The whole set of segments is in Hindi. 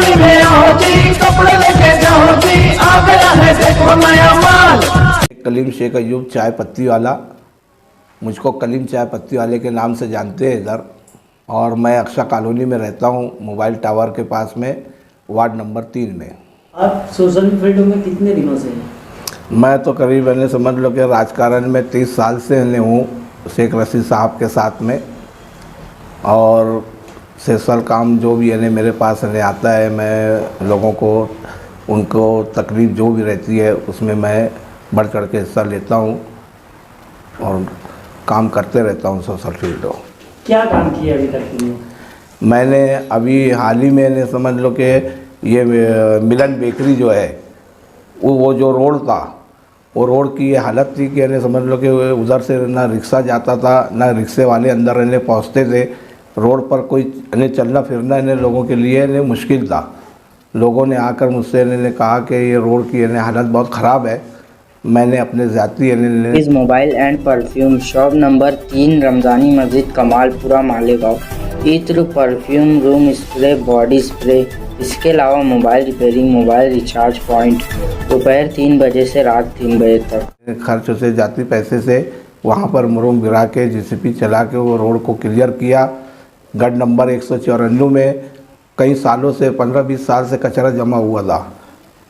गली में आओ जी, कपड़े लेके जाओ जी, आ गया है देखो नया माल। कलीम शेख अयूब चाय पत्ती वाला, मुझको कलीम चाय पत्ती वाले के नाम से जानते हैं इधर, और मैं अक्षा कॉलोनी में रहता हूँ, मोबाइल टावर के पास में, वार्ड नंबर 3 में। आप सोशल फील्ड में कितने दिनों से हैं? मैं तो करीबन समझ लो कि राजकारण में 30 साल से हूँ शेख रशीद साहब के साथ में, और सोशल काम जो भी है मेरे पास आता है, मैं लोगों को उनको तकलीफ़ जो भी रहती है उसमें मैं बढ़ चढ़ के हिस्सा लेता हूँ और काम करते रहता हूँ सोशल फील्ड। क्या काम किया अभी तक तुमने? मैंने अभी हाल ही में समझ लो कि ये मिलन बेकरी जो है, वो जो रोड था, वो रोड की ये हालत थी कि समझ लो कि उधर से ना रिक्शा जाता था, ना रिक्शे वाले अंदर पहुँचते थे। रोड पर कोई चलना फिरना लोगों के लिए मुश्किल था। लोगों ने आकर मुझसे कहा कि ये रोड की हालत बहुत ख़राब है। मैंने अपने ज़ाती इस mobile and perfume shop number 3 Ramzani मस्जिद कमालपुरा मालेगांव। इत्र, perfume, room spray, body spray, इसके अलावा mobile repairing, mobile recharge point, दोपहर 3 बजे से रात 3 बजे तक। खर्च से जाती पैसे से वहाँ पर मुरुम गिरा के जेसीबी चला के वो रोड को क्लियर किया। गढ़ नंबर 194 में कई सालों से 15-20 साल से कचरा जमा हुआ था।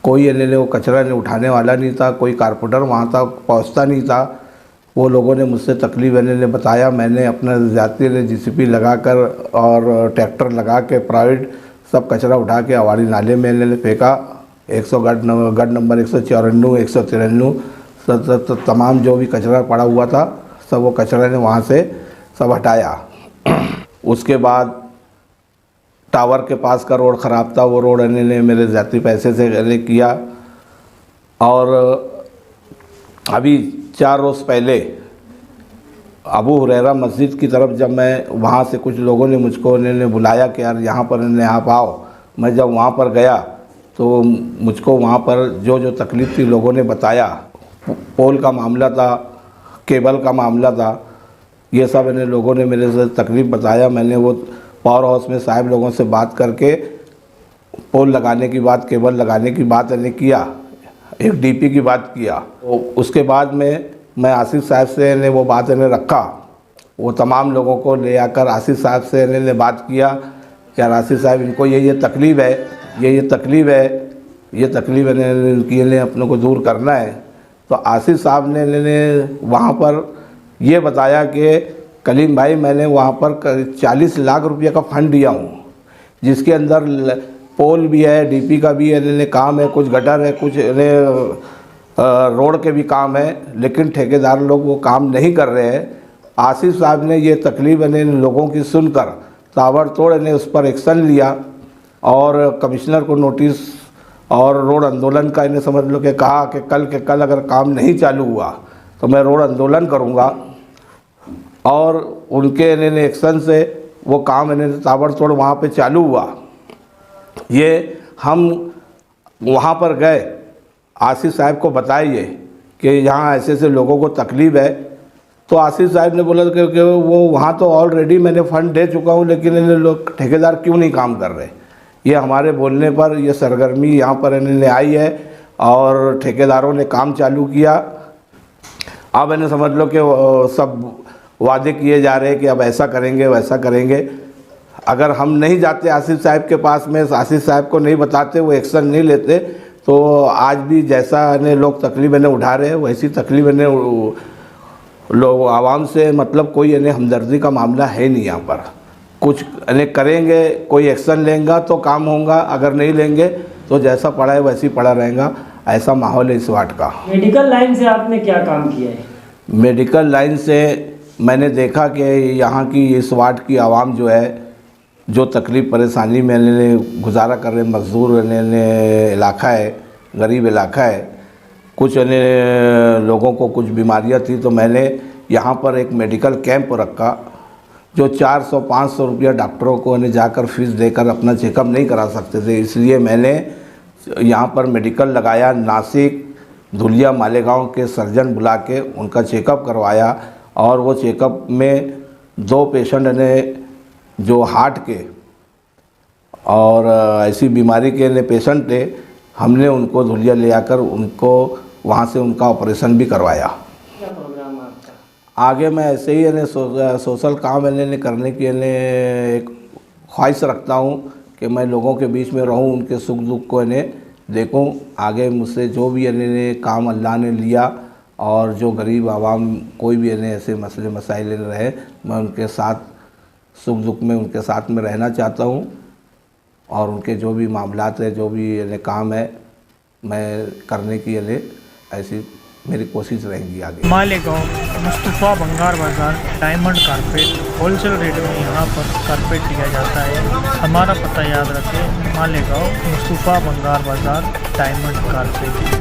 कोई वो कचरा उठाने वाला नहीं था, कोई कारपोरेटर वहाँ तक पहुँचता नहीं था। वो लोगों ने मुझसे तकलीफ बताया। मैंने अपना जाती जेसीबी लगाकर और ट्रैक्टर लगा के प्राइवेट सब कचरा उठा के अवारी नाले में फेंका। 100 गढ़ नंबर 194, 193 तमाम जो भी कचरा पड़ा हुआ था सब वो कचरा ने वहाँ से सब हटाया। उसके बाद टावर के पास का रोड ख़राब था, वो रोड ने मेरे ज़ाती पैसे से किया। और अभी 4 रोज़ पहले अबू हुरैरा मस्जिद की तरफ जब मैं वहाँ से कुछ लोगों ने मुझको बुलाया कि यार यहाँ पर आप आओ। मैं जब वहाँ पर गया तो मुझको वहाँ पर जो तकलीफ़ थी लोगों ने बताया। पोल का मामला था, केबल का मामला था, ये सब लोगों ने मेरे से तकलीफ़ बताया। मैंने वो पावर हाउस में साहब लोगों से बात करके पोल लगाने की बात, केबल लगाने की बात किया, एक डीपी की बात किया। तो उसके बाद में मैं आसिफ साहब से वो बात रखा। वो तमाम लोगों को ले आकर आसिफ साहब से बात किया कि आसिफ साहब इनको ये तकलीफ़ है, ये तकलीफ़ है, ये तकलीफ़ इनकी अपने को दूर करना है। तो आसिफ साहब ने वहाँ पर ये बताया कि कलीम भाई मैंने वहाँ पर 40 लाख रुपये का फ़ंड दिया हूँ, जिसके अंदर पोल भी है, डीपी का भी काम है, कुछ गटर है, कुछ रोड के भी काम है, लेकिन ठेकेदार लोग वो काम नहीं कर रहे हैं। आसिफ साहब ने ये तकलीफ लोगों की सुनकर ताबड़तोड़ उस पर एक्शन लिया और कमिश्नर को नोटिस और रोड आंदोलन का समझ लो कि कहा कि कल के कल अगर काम नहीं चालू हुआ तो मैं रोड आंदोलन करूँगा। और उनके एक्शन से वो काम ताबड़तोड़ वहाँ पे चालू हुआ। ये हम वहाँ पर गए, आसिफ साहब को बताइए कि यहाँ ऐसे ऐसे लोगों को तकलीफ़ है। तो आसिफ साहब ने बोला कि वो वहाँ तो ऑलरेडी मैंने फ़ंड दे चुका हूँ, लेकिन लोग ठेकेदार क्यों नहीं काम कर रहे। ये हमारे बोलने पर ये सरगर्मी यहाँ पर आई है और ठेकेदारों ने काम चालू किया। अब समझ लो कि सब वादे किए जा रहे हैं कि अब ऐसा करेंगे वैसा करेंगे। अगर हम नहीं जाते आसिफ साहब के पास में, आसिफ साहब को नहीं बताते, वो एक्शन नहीं लेते, तो आज भी जैसा लोग तकलीफ उठा रहे हैं वैसी तकलीफ लोग आवाम से मतलब कोई हमदर्दी का मामला है नहीं। यहाँ पर कुछ करेंगे, कोई एक्शन लेंगे तो काम होगा, अगर नहीं लेंगे तो जैसा पड़ा है वैसे ही पड़ा रहेगा। ऐसा माहौल है इस वार्ड का। मेडिकल लाइन से आपने क्या काम किया है? मेडिकल लाइन से मैंने देखा कि यहाँ की इस वार्ड की आवाम जो है, जो तकलीफ़ परेशानी में गुजारा कर रहे मज़दूर इलाका है, गरीब इलाका है, कुछ लोगों को कुछ बीमारियाँ थी, तो मैंने यहाँ पर एक मेडिकल कैंप रखा। जो 400-500 रुपया डॉक्टरों को जाकर फीस देकर अपना चेकअप नहीं करा सकते थे, इसलिए मैंने यहाँ पर मेडिकल लगाया। नासिक, धुलिया, मालेगांव के सर्जन बुला के उनका चेकअप करवाया और वो चेकअप में 2 पेशेंट ने जो हार्ट के और ऐसी बीमारी के लिए पेशेंट थे, हमने उनको धुलिया ले आकर उनको वहाँ से उनका ऑपरेशन भी करवाया। क्या प्रोग्राम है आपका? आगे मैं ऐसे ही यानी सोशल काम यानी करने की यानी एक ख्वाहिश रखता हूँ कि मैं लोगों के बीच में रहूँ, उनके सुख दुख को यानी देखूँ। आगे मुझसे जो भी यानी काम अल्लाह ने लिया और जो गरीब आवाम कोई भी यानी ऐसे मसले मसाइल रहे, मैं उनके साथ सुख दुख में उनके साथ में रहना चाहता हूँ और उनके जो भी मामलात है, जो भी यानी काम है, मैं करने की यानी ऐसी मेरी कोशिश रहेगी आगे। मालेगांव मुस्तफ़ा बंगार बाज़ार डायमंड कारपेट होलसेल रेट में यहाँ पर कारपेट दिया जाता है। हमारा पता याद रखें, मालेगांव मुस्तफ़ा बंगार बाज़ार डायमंड कारपेट।